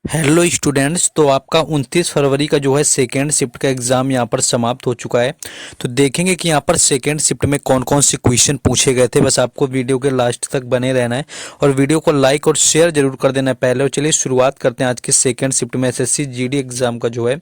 Hello students. तो आपका 29 फरवरी का जो है सेकेंड शिफ्ट का एग्ज़ाम यहाँ पर समाप्त हो चुका है। तो देखेंगे कि यहाँ पर सेकेंड शिफ्ट में कौन कौन से क्वेश्चन पूछे गए थे। बस आपको वीडियो के लास्ट तक बने रहना है और वीडियो को लाइक और शेयर जरूर कर देना है पहले। और चलिए शुरुआत करते हैं आज के सेकेंड शिफ्ट में एसएससी जीडी एग्ज़ाम का जो है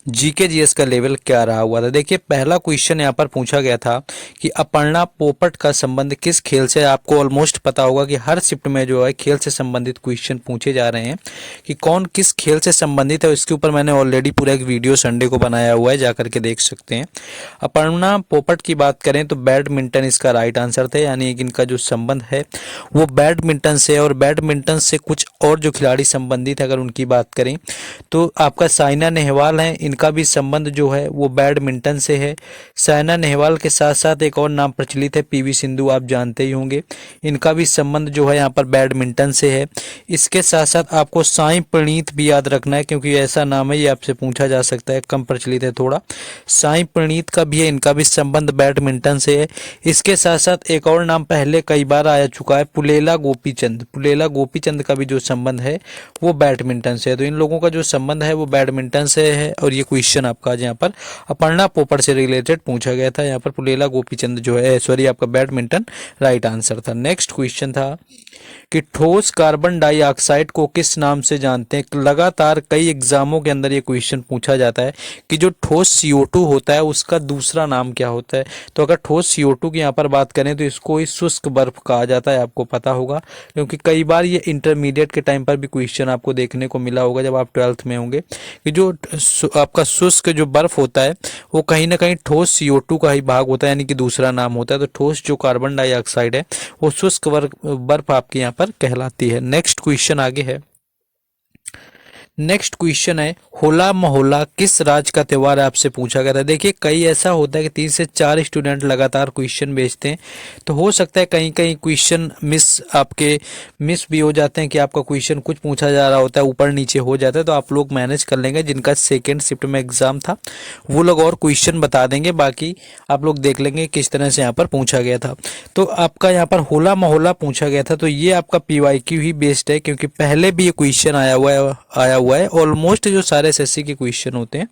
जीके जीएस का लेवल क्या रहा हुआ था। देखिए पहला क्वेश्चन यहाँ पर पूछा गया था कि अपर्णा पोपट का संबंध किस खेल से। आपको ऑलमोस्ट पता होगा कि हर शिफ्ट में जो है खेल से संबंधित क्वेश्चन पूछे जा रहे हैं कि कौन किस खेल से संबंधित है। इसके ऊपर मैंने ऑलरेडी पूरा एक वीडियो संडे को बनाया हुआ है, जाकर के देख सकते हैं। अपर्णा पोपट की बात करें तो बैडमिंटन इसका राइट आंसर था, यानी कि इनका जो संबंध है वो बैडमिंटन से है। और बैडमिंटन से कुछ और जो खिलाड़ी संबंधित है अगर उनकी बात करें तो आपका साइना नेहवाल है, इनका भी संबंध जो है वो बैडमिंटन से है। साइना नेहवाल के साथ साथ एक और नाम प्रचलित है पीवी सिंधु, आप जानते ही होंगे, इनका भी संबंध जो है यहाँ पर बैडमिंटन से है। इसके साथ साथ आपको साई प्रणीत भी याद रखना है, क्योंकि ऐसा नाम है ये आपसे पूछा जा सकता है, कम प्रचलित है थोड़ा। साई प्रणीत का भी है, इनका भी संबंध बैडमिंटन से है। इसके साथ साथ एक और नाम पहले कई बार आ चुका है, पुलेला गोपीचंद। पुलेला गोपीचंद का भी जो संबंध है वो बैडमिंटन से है। तो इन लोगों का जो संबंध है वो बैडमिंटन से है। और ये क्वेश्चन आपका यहाँ पर अपर्णा पोपट से रिलेटेड पूछा गया था। यहाँ पर पुलेला गोपीचंद जो है सॉरी आपका बैडमिंटन राइट आंसर था। नेक्स्ट क्वेश्चन था कि ठोस कार्बन डाइऑक्साइड को किस नाम से जानते हैं। लगातार कई एग्जामों के अंदर ये क्वेश्चन पूछा जाता है कि जो ठोस CO2 होता है उसका दूसरा नाम क्या होता है। तो अगर ठोस CO2 की यहाँ पर बात करें तो इसको ही शुष्क बर्फ कहा जाता है, आपको पता होगा, क्योंकि कई बार ये इंटरमीडिएट के टाइम पर भी क्वेश्चन आपको देखने को मिला होगा जब आप 12th में होंगे, कि जो आपका शुष्क जो बर्फ होता है वो कहीं ना कहीं ठोस CO2 का ही भाग होता है, यानी कि दूसरा नाम होता है। तो ठोस जो कार्बन डाइऑक्साइड है वो शुष्क बर्फ आपकी यहाँ पर कहलाती है। नेक्स्ट क्वेश्चन आगे है। नेक्स्ट क्वेश्चन है होला मोहल्ला किस राज्य का त्योहार है, आपसे पूछा गया था। देखिए कई ऐसा होता है कि 3 से 4 स्टूडेंट लगातार क्वेश्चन भेजते हैं, तो हो सकता है कहीं कहीं क्वेश्चन मिस भी हो जाते हैं कि आपका क्वेश्चन कुछ पूछा जा रहा होता है ऊपर नीचे हो जाता है। तो आप लोग मैनेज कर लेंगे, जिनका सेकेंड शिफ्ट में एग्जाम था वो लोग और क्वेश्चन बता देंगे, बाकी आप लोग देख लेंगे किस तरह से यहाँ पर पूछा गया था। तो आपका यहाँ पर होला मोहल्ला पूछा गया था, तो ये आपका PYQ ही बेस्ड है, क्योंकि पहले भी ये क्वेश्चन आया हुआ है। ऑलमोस्ट जो सारे एसएससी के क्वेश्चन होते हैं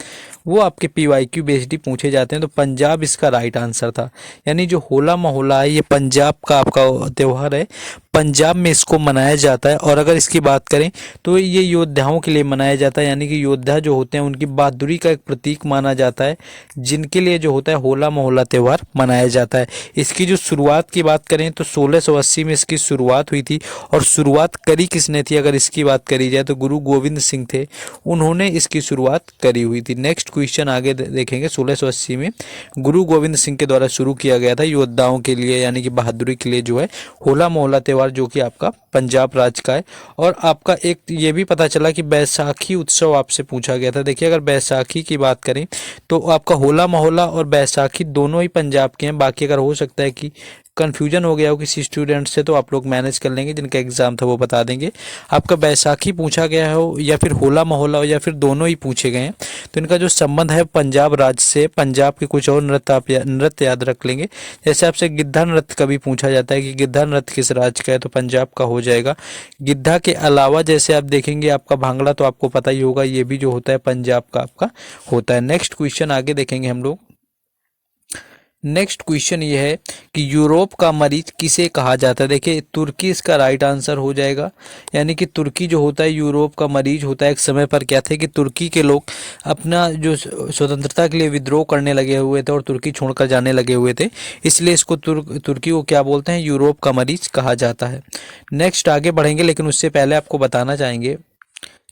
वो आपके PYQ बेस्ड ही पूछे जाते हैं। तो पंजाब इसका राइट आंसर था, यानी जो होला मोहल्ला है ये पंजाब का आपका त्योहार है, पंजाब में इसको मनाया जाता है। और अगर इसकी बात करें तो ये योद्धाओं के लिए मनाया जाता है, यानी कि योद्धा जो होते हैं उनकी बहादुरी का एक प्रतीक माना जाता है, जिनके लिए जो होता है होला मोहल्ला त्यौहार मनाया जाता है। इसकी जो शुरुआत की बात करें तो 1680 में इसकी शुरुआत हुई थी। और शुरुआत करी किसने थी, अगर इसकी बात करी जाए तो गुरु गोविंद सिंह थे, उन्होंने इसकी शुरुआत करी हुई थी। नेक्स्ट क्वेश्चन आगे देखेंगे। 1680 में गुरु गोविंद सिंह के द्वारा शुरू किया गया था योद्धाओं के लिए, यानी कि बहादुरी के लिए जो है होला मोहल्ला त्यौहार, जो कि आपका पंजाब राज्य का है। और आपका एक ये भी पता चला कि बैसाखी उत्सव आपसे पूछा गया था। देखिए अगर बैसाखी की बात करें तो आपका होला मोहल्ला और बैसाखी दोनों ही पंजाब के हैं। बाकी अगर हो सकता है कि कन्फ्यूजन हो गया हो किसी स्टूडेंट से, तो आप लोग मैनेज कर लेंगे, जिनका एग्जाम था वो बता देंगे। आपका बैसाखी पूछा गया हो या फिर होला मोहल्ला हो या फिर दोनों ही पूछे गए हैं, तो इनका जो संबंध है पंजाब राज्य से। पंजाब के कुछ और नृत्य आप नृत्य याद रख लेंगे, जैसे आपसे गिद्धा नृत्य का भी पूछा जाता है कि गिद्धा नृत्य किस राज्य का है, तो पंजाब का हो जाएगा। गिद्धा के अलावा जैसे आप देखेंगे आपका भांगड़ा, तो आपको पता ही होगा, ये भी जो होता है पंजाब का आपका होता है। नेक्स्ट क्वेश्चन आगे देखेंगे हम लोग। नेक्स्ट क्वेश्चन ये है कि यूरोप का मरीज किसे कहा जाता है। देखिए तुर्की इसका राइट आंसर हो जाएगा, यानी कि तुर्की जो होता है यूरोप का मरीज होता है। एक समय पर क्या थे कि तुर्की के लोग अपना जो स्वतंत्रता के लिए विद्रोह करने लगे हुए थे और तुर्की छोड़कर जाने लगे हुए थे, इसलिए इसको तुर्की को क्या बोलते हैं, यूरोप का मरीज कहा जाता है। नेक्स्ट आगे बढ़ेंगे, लेकिन उससे पहले आपको बताना चाहेंगे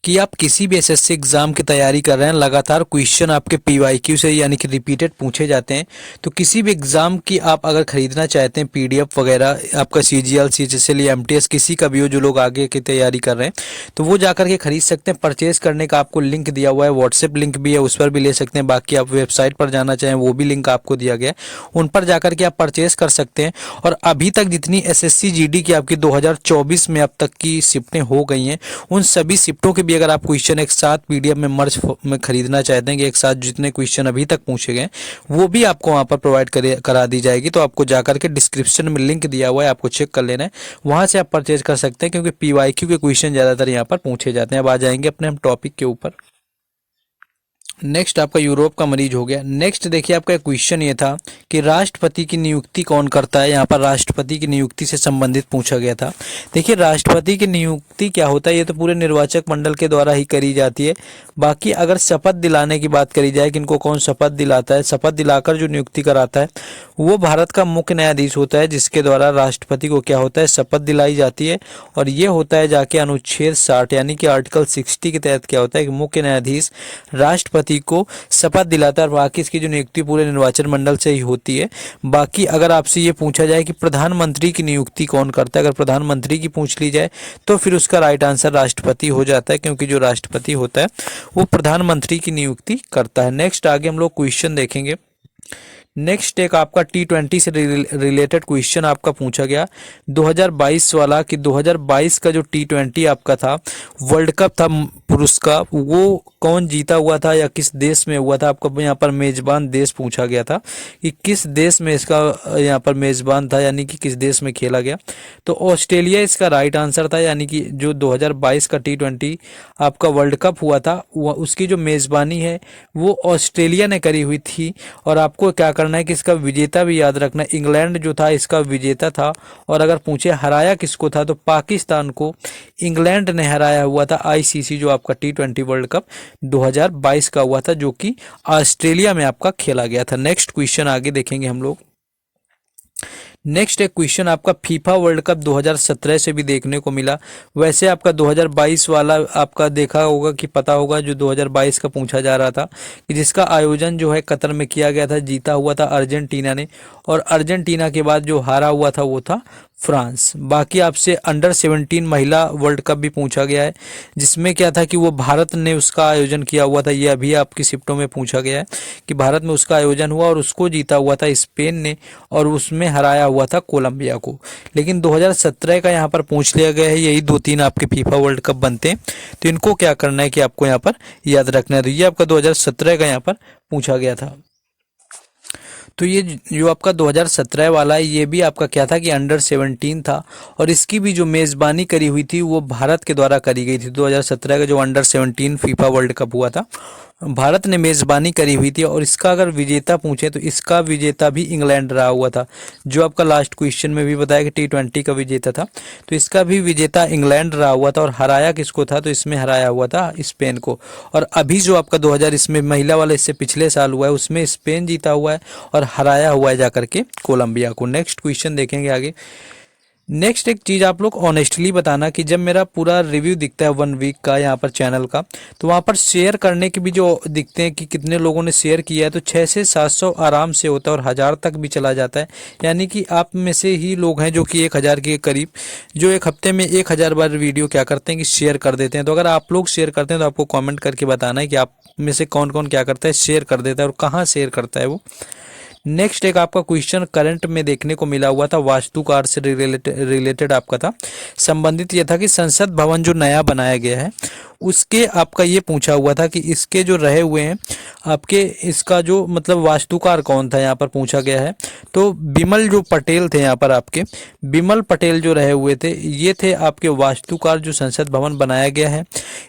कि आप किसी भी एसएससी एग्जाम की तैयारी कर रहे हैं, लगातार क्वेश्चन आपके PYQ से यानी कि रिपीटेड पूछे जाते हैं। तो किसी भी एग्जाम की आप अगर खरीदना चाहते हैं PDF वगैरह, आपका CGL CHSL या MTS किसी का भी हो, जो लोग आगे की तैयारी कर रहे हैं, तो वो जाकर के खरीद सकते हैं। परचेज करने का आपको लिंक दिया हुआ है, व्हाट्सएप लिंक भी है, उस पर भी ले सकते हैं। बाकी आप वेबसाइट पर जाना चाहें वो भी लिंक आपको दिया गया है, उन पर जाकर के आप परचेज कर सकते हैं। और अभी तक जितनी SSC GD की आपकी 2024 में अब तक की शिफ्टें हो गई हैं, उन सभी शिफ्टों के भी भी अगर आप क्वेश्चन एक साथ पीडीएफ में मर्ज में खरीदना चाहते हैं कि एक साथ जितने क्वेश्चन अभी तक पूछे गए वो भी आपको वहाँ पर प्रोवाइड करा दी जाएगी। तो आपको जाकर के डिस्क्रिप्शन में लिंक दिया हुआ है, आपको चेक कर लेना है, वहाँ से आप परचेज कर सकते हैं, क्योंकि पीवाईक्यू के क्वेश्चन ज़्यादातर यहाँ पर पूछे जाते हैं। अब आ जाएंगे अपने हम टॉपिक के ऊपर। नेक्स्ट आपका यूरोप का मरीज हो गया। नेक्स्ट देखिए आपका क्वेश्चन ये था कि राष्ट्रपति की नियुक्ति कौन करता है। यहाँ पर राष्ट्रपति की नियुक्ति से संबंधित पूछा गया था। देखिए राष्ट्रपति की नियुक्ति क्या होता है, ये तो पूरे निर्वाचक मंडल के द्वारा ही करी जाती है। बाकी अगर शपथ दिलाने की बात करी जाए कि इनको कौन शपथ दिलाता है, शपथ दिलाकर जो नियुक्ति कराता है वो भारत का मुख्य न्यायाधीश होता है, जिसके द्वारा राष्ट्रपति को क्या होता है, शपथ दिलाई जाती है। और ये होता है जाके अनुच्छेद 60 यानी कि आर्टिकल 60 के तहत क्या होता है कि मुख्य न्यायाधीश राष्ट्रपति को शपथ दिलाता है। और बाकी इसकी जो नियुक्ति पूरे निर्वाचन मंडल से ही होती है। बाकी अगर आपसे ये पूछा जाए कि प्रधानमंत्री की नियुक्ति कौन करता है, अगर प्रधानमंत्री की पूछ ली जाए तो फिर उसका राइट आंसर राष्ट्रपति हो जाता है, क्योंकि जो राष्ट्रपति होता है वो प्रधानमंत्री की नियुक्ति करता है। नेक्स्ट आगे हम लोग क्वेश्चन देखेंगे। नेक्स्ट एक आपका T20 से रिलेटेड क्वेश्चन आपका पूछा गया 2022 वाला, कि 2022 का जो T20 आपका था वर्ल्ड कप था पुरुष का, वो कौन जीता हुआ था या किस देश में हुआ था। आपको यहाँ पर मेजबान देश पूछा गया था कि किस देश में इसका यहाँ पर मेजबान था, यानी कि किस देश में खेला गया। तो ऑस्ट्रेलिया इसका राइट आंसर था, यानी कि जो 2022 का T20 आपका वर्ल्ड कप हुआ था उसकी जो मेजबानी है वो ऑस्ट्रेलिया ने करी हुई थी। और आपको क्या करना है कि इसका विजेता भी याद रखना, इंग्लैंड जो था इसका विजेता था। और अगर पूछे हराया किसको था तो पाकिस्तान को इंग्लैंड ने हराया हुआ था। आईसीसी जो आपका T20 वर्ल्ड कप 2022 का हुआ था, जो कि ऑस्ट्रेलिया में आपका खेला गया था। नेक्स्ट क्वेश्चन आगे देखेंगे हम लोग। नेक्स्ट एक क्वेश्चन आपका फीफा वर्ल्ड कप 2017 से भी देखने को मिला। वैसे आपका 2022 वाला आपका देखा होगा कि पता होगा, जो 2022 का पूछा जा रहा था कि जिसका आयोजन जो है कतर में किया गया था, जीता हुआ था अर्जेंटीना ने। और अर्जेंटीना के बाद जो हारा हुआ था वो था फ्रांस। बाकी आपसे अंडर 17 महिला वर्ल्ड कप भी पूछा गया है, जिसमें क्या था कि वो भारत ने उसका आयोजन किया हुआ था। ये अभी आपकी शिफ्टों में पूछा गया है कि भारत में उसका आयोजन हुआ और उसको जीता हुआ था स्पेन ने, और उसमें हराया हुआ था कोलंबिया को। लेकिन 2017 का यहाँ पर पूछ लिया गया है। यही 2-3 आपके फीफा वर्ल्ड कप बनते हैं, तो इनको क्या करना है कि आपको यहाँ पर याद रखना है। तो ये आपका 2017 का यहाँ पर पूछा गया था। तो ये जो आपका 2017 वाला है ये भी आपका क्या था कि अंडर 17 था, और इसकी भी जो मेज़बानी करी हुई थी वो भारत के द्वारा करी गई थी। 2017 का जो अंडर 17 फीफा वर्ल्ड कप हुआ था भारत ने मेज़बानी करी हुई थी। और इसका अगर विजेता पूछे तो इसका विजेता भी इंग्लैंड रहा हुआ था, जो आपका लास्ट क्वेश्चन में भी बताया कि T20 का विजेता था। तो इसका भी विजेता इंग्लैंड रहा हुआ था। और हराया किसको था तो इसमें हराया हुआ था स्पेन को। और अभी जो आपका 2000 इसमें महिला वाला इससे पिछले साल हुआ है उसमें स्पेन जीता हुआ है और हराया हुआ है जाकर के कोलंबिया को। नेक्स्ट क्वेश्चन देखेंगे आगे। नेक्स्ट एक चीज़ आप लोग ऑनेस्टली बताना कि जब मेरा पूरा रिव्यू दिखता है 1 वीक का यहाँ पर चैनल का, तो वहाँ पर शेयर करने के भी जो दिखते हैं कि कितने लोगों ने शेयर किया है, तो 600 से 700 आराम से होता है और 1000 तक भी चला जाता है। यानी कि आप में से ही लोग हैं जो कि 1000 के करीब, जो एक हफ्ते में 1000 बार वीडियो क्या करते हैं कि शेयर कर देते हैं। तो अगर आप लोग शेयर करते हैं तो आपको कॉमेंट करके बताना है कि आप में से कौन कौन क्या करता है, शेयर कर देता है और कहाँ शेयर करता है वो। नेक्स्ट एक आपका क्वेश्चन करंट में देखने को मिला हुआ था, वास्तुकार से रिलेटेड आपका था। संबंधित ये था कि संसद भवन जो नया बनाया गया है उसके आपका ये पूछा हुआ था कि इसके जो रहे हुए हैं आपके, इसका जो मतलब वास्तुकार कौन था यहाँ पर पूछा गया है। तो बिमल जो पटेल थे यहाँ पर आपके, बिमल पटेल जो रहे हुए थे ये थे आपके वास्तुकार जो संसद भवन बनाया गया है।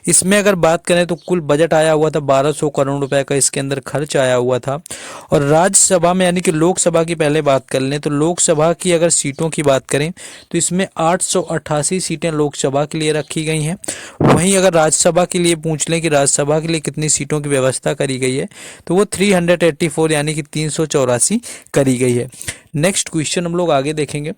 इसमें अगर बात करें तो कुल बजट आया हुआ था 1200 करोड़ रुपए का इसके अंदर खर्च आया हुआ था। और राज्यसभा में यानी कि लोकसभा की पहले बात कर लें तो लोकसभा की अगर सीटों की बात करें तो इसमें 888 सीटें लोकसभा के लिए रखी गई हैं। वहीं अगर राज्यसभा के लिए पूछ लें कि राज्यसभा के लिए कितनी सीटों की व्यवस्था करी गई है तो वो 384 यानी कि 384 करी गई है। नेक्स्ट क्वेश्चन हम लोग आगे देखेंगे।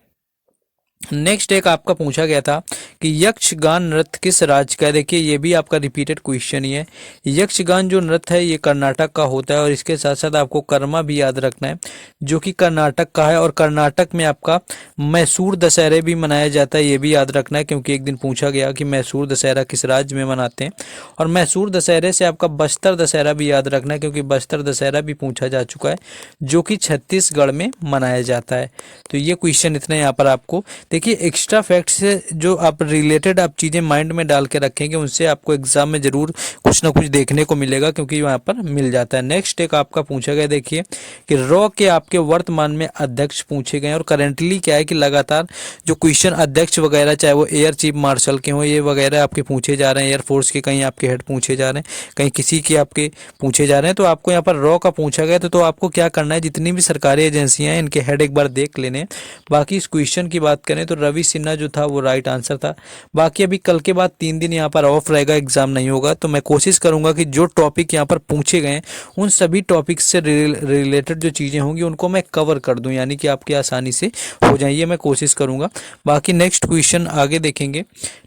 नेक्स्ट एक आपका पूछा गया था कि यक्षगान नृत्य किस राज्य का है। देखिए ये भी आपका रिपीटेड क्वेश्चन ही है। यक्षगान जो नृत्य है ये कर्नाटक का होता है और इसके साथ साथ आपको कर्मा भी याद रखना है जो कि कर्नाटक का है। और कर्नाटक में आपका मैसूर दशहरे भी मनाया जाता है, ये भी याद रखना है क्योंकि एक दिन पूछा गया कि मैसूर दशहरा किस राज्य में मनाते हैं। और मैसूर दशहरे से आपका बस्तर दशहरा भी याद रखना है क्योंकि बस्तर दशहरा भी पूछा जा चुका है जो कि छत्तीसगढ़ में मनाया जाता है। तो ये क्वेश्चन इतने यहाँ पर आपको देखिए एक्स्ट्रा फैक्ट से जो आप रिलेटेड आप चीज़ें माइंड में डाल के रखेंगे उनसे आपको एग्जाम में जरूर कुछ ना कुछ देखने को मिलेगा, क्योंकि वहाँ पर मिल जाता है। नेक्स्ट एक आपका पूछा गया, देखिए कि रॉ के आपके वर्तमान में अध्यक्ष पूछे गए और करेंटली क्या है कि लगातार जो क्वेश्चन अध्यक्ष वगैरह चाहे वो एयर चीफ मार्शल के हों ये वगैरह आपके पूछे जा रहे हैं, एयरफोर्स के कहीं आपके हेड पूछे जा रहे हैं, कहीं किसी के आपके पूछे जा रहे हैं, तो आपको यहाँ पर रॉ का पूछा गया तो आपको क्या करना है, जितनी भी सरकारी एजेंसियां हैं इनके हेड एक बार देख लेने। बाकी इस क्वेश्चन की बात करें तो रवि सिन्हा जो था वो राइट आंसर था। बाकी अभी कल के बाद 3 दिन यहाँ पर ऑफ रहेगा, एग्जाम नहीं होगा, तो मैं कोशिश करूंगा कि जो टॉपिक यहाँ पर पूछे गए उन सभी टॉपिक से रिलेटेड जो चीज़ें होंगी उनको मैं कवर कर दूं, यानी कि आपकी आसानी से हो जाए, ये मैं कोशिश करूंगा। बाकी नेक्स्ट क्वेश्चन आगे देखेंगे।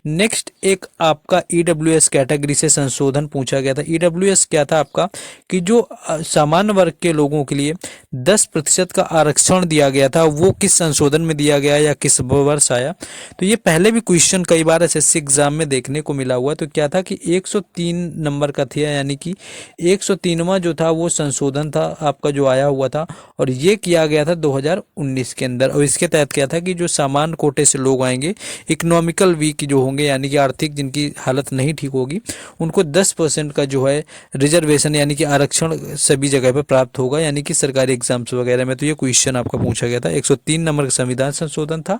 नेक्स्ट एक आपका ईडब्ल्यूएस कैटेगरी से संशोधन पूछा गया था। ईडब्ल्यूएस क्या था आपका कि जो सामान्य वर्ग के लोगों के लिए 10% का आरक्षण दिया गया था वो किस संशोधन में दिया गया या किस वर्ष आया। तो ये पहले भी क्वेश्चन कई बार एसएससी एग्जाम में देखने को मिला हुआ। तो क्या था कि 103 नंबर का था, यानी कि 103वां जो था वो संशोधन था आपका जो आया हुआ था, और ये किया गया था 2019 के अंदर। और इसके तहत क्या था कि जो सामान्य कोटे से लोग आएंगे, इकोनॉमिकल वीक जो होंगे यानी कि आर्थिक जिनकी हालत नहीं ठीक होगी, उनको 10% का जो है रिजर्वेशन यानी कि आरक्षण सभी जगह पर प्राप्त होगा, यानी कि सरकारी एग्जाम्स वगैरह में। तो ये क्वेश्चन आपका पूछा गया था। 103 नंबर का संविधान संशोधन था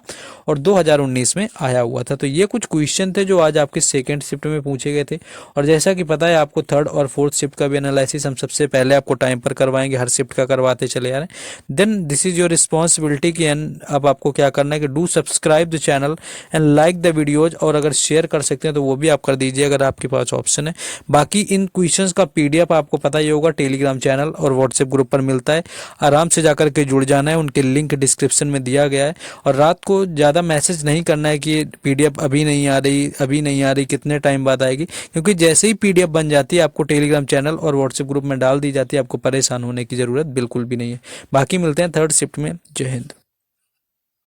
और 2019 में आया हुआ था। तो ये कुछ क्वेश्चन थे जो आज आपके सेकंड शिफ्ट में पूछे गए थे। और जैसा कि पता है आपको थर्ड और फोर्थ शिफ्ट का भी एनालिसिस हम सबसे पहले आपको टाइम पर करवाएंगे, हर शिफ्ट का करवाते चले आ रहे हैं। Then this is your responsibility कि अब आपको क्या करना है कि do subscribe the channel and like the videos, और अगर शेयर कर सकते हैं तो वो भी आप कर दीजिए अगर आपके पास ऑप्शन है। बाकी इन क्वेश्चंस का पीडीएफ आपको पता ही होगा टेलीग्राम चैनल और व्हाट्सएप ग्रुप पर मिलता है, आराम से जाकर के जुड़ जाना है, उनके लिंक डिस्क्रिप्शन में दिया गया है। और रात को ज़्यादा मैसेज नहीं करना है कि पीडीएफ अभी नहीं आ रही, अभी नहीं आ रही, कितने टाइम बाद आएगी, क्योंकि जैसे ही पीडीएफ बन जाती है आपको टेलीग्राम चैनल और व्हाट्सएप ग्रुप में डाल दी जाती है, आपको परेशान होने की ज़रूरत बिल्कुल भी नहीं है। बाकी मिलते हैं थर्ड शिफ्ट में। जय हिंद।